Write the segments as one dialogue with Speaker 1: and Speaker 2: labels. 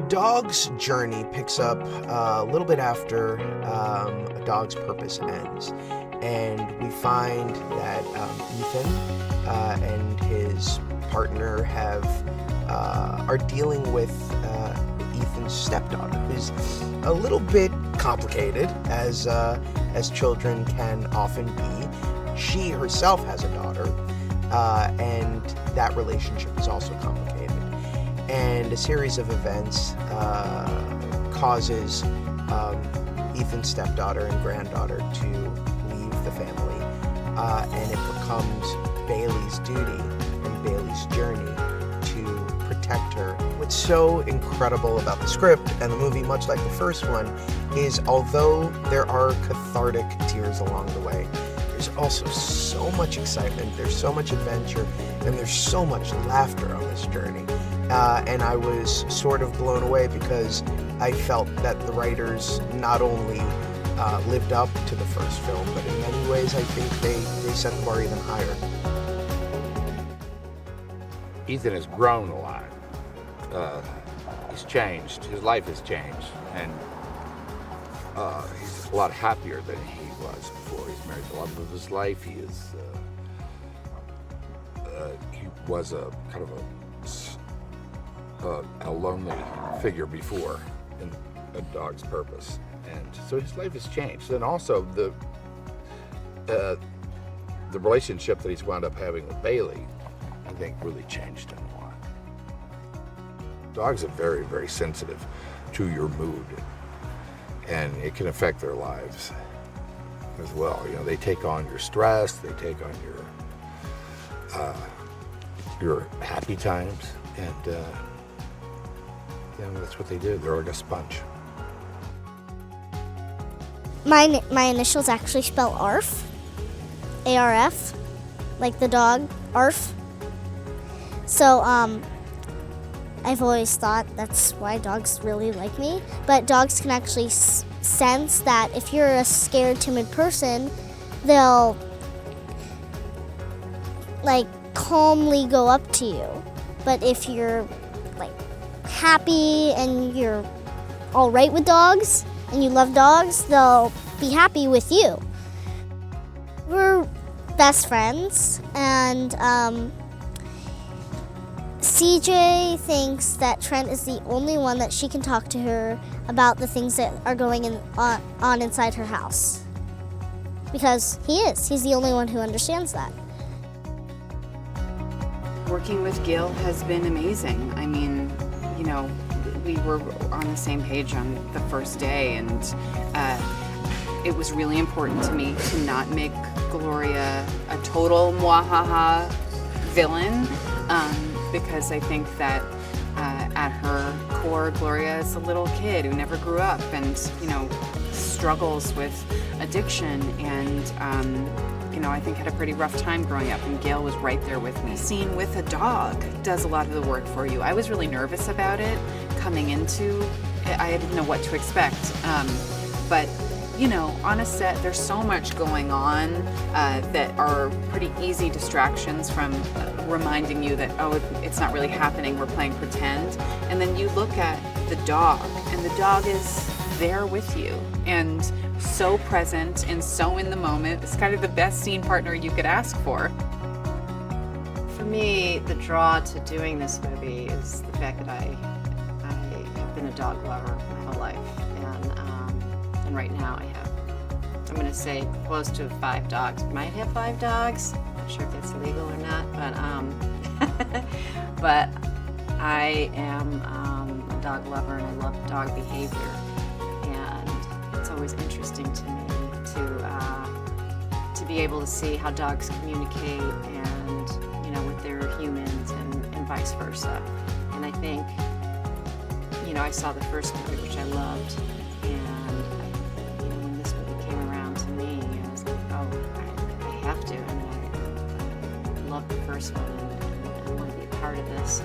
Speaker 1: dog's journey picks up a little bit after A Dog's Purpose ends, and we find that Ethan and his partner are dealing with Ethan's stepdaughter, who's a little bit complicated, as children can often be. She herself has a daughter, and that relationship is also complicated. And a series of events causes Ethan's stepdaughter and granddaughter to leave the family, and it becomes Bailey's duty and Bailey's journey to protect her. What's so incredible about the script and the movie, much like the first one, is although there are cathartic tears along the way, there's also so much excitement, there's so much adventure, and there's so much laughter on this journey. And I was sort of blown away because I felt that the writers not only lived up to the first film, but in many ways I think they set the bar even higher.
Speaker 2: Ethan has grown a lot. He's changed. His life has changed, and he's a lot happier than he was before. He's married the love of his life. He was a kind of a lonely figure before in A Dog's Purpose, and so his life has changed. And also the relationship that he's wound up having with Bailey, I think, really changed him a lot. Dogs are very, very sensitive to your mood, and it can affect their lives as well. You know, they take on your stress, they take on your happy times, and that's what they do. They're like a sponge.
Speaker 3: My initials actually spell ARF, A-R-F, like the dog, ARF. So I've always thought that's why dogs really like me. But dogs can actually sense that if you're a scared, timid person, they'll like calmly go up to you. But if you're like happy and you're all right with dogs and you love dogs, they'll be happy with you. We're best friends, and CJ thinks that Trent is the only one that she can talk to her about the things that are going on inside her house. Because he's the only one who understands that.
Speaker 4: Working with Gail has been amazing. I mean, you know, we were on the same page on the first day, and it was really important to me to not make Gloria a total mwahaha villain, because I think that at her core, Gloria is a little kid who never grew up and, you know, struggles with addiction, and you know, I think had a pretty rough time growing up, and Gail was right there with me. Scene with a dog does a lot of the work for you. I was really nervous about it coming into it. I didn't know what to expect, but you know, on a set, there's so much going on that are pretty easy distractions from reminding you that, oh, it's not really happening, we're playing pretend. And then you look at the dog, and the dog is there with you, and so present and so in the moment. It's kind of the best scene partner you could ask for.
Speaker 5: For me, the draw to doing this movie is the fact that I have been a dog lover my whole life, and right now I have, I'm going to say, close to 5 dogs. Might have 5 dogs. Not sure if that's legal or not, but but I am a dog lover, and I love dog behavior. It's always interesting to me to be able to see how dogs communicate, and you know, with their humans, and vice versa. And I think, you know, I saw the first movie, which I loved, and you know, when this movie came around to me, I was like, oh, I have to. I mean, I loved the first one, and I want to be a part of this.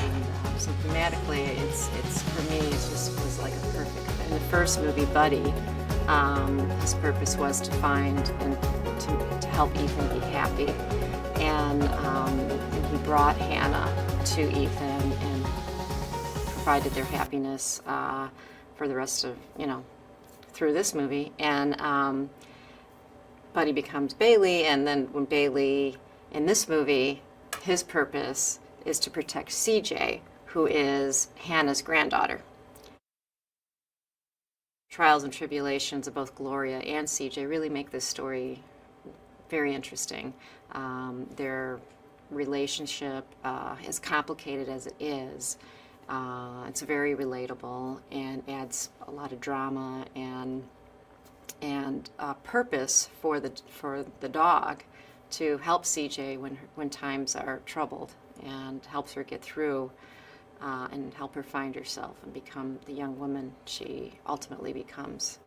Speaker 5: And so thematically, it's for me, it just was like a perfect. In the first movie, Buddy, his purpose was to find and to help Ethan be happy, and he brought Hannah to Ethan and provided their happiness for the rest of, through this movie. And Buddy becomes Bailey, and then when Bailey, in this movie, his purpose is to protect CJ, who is Hannah's granddaughter. Trials and tribulations of both Gloria and CJ really make this story very interesting. Their relationship, as complicated as it is, it's very relatable and adds a lot of drama and purpose for the dog to help CJ when times are troubled, and helps her get through and help her find herself and become the young woman she ultimately becomes.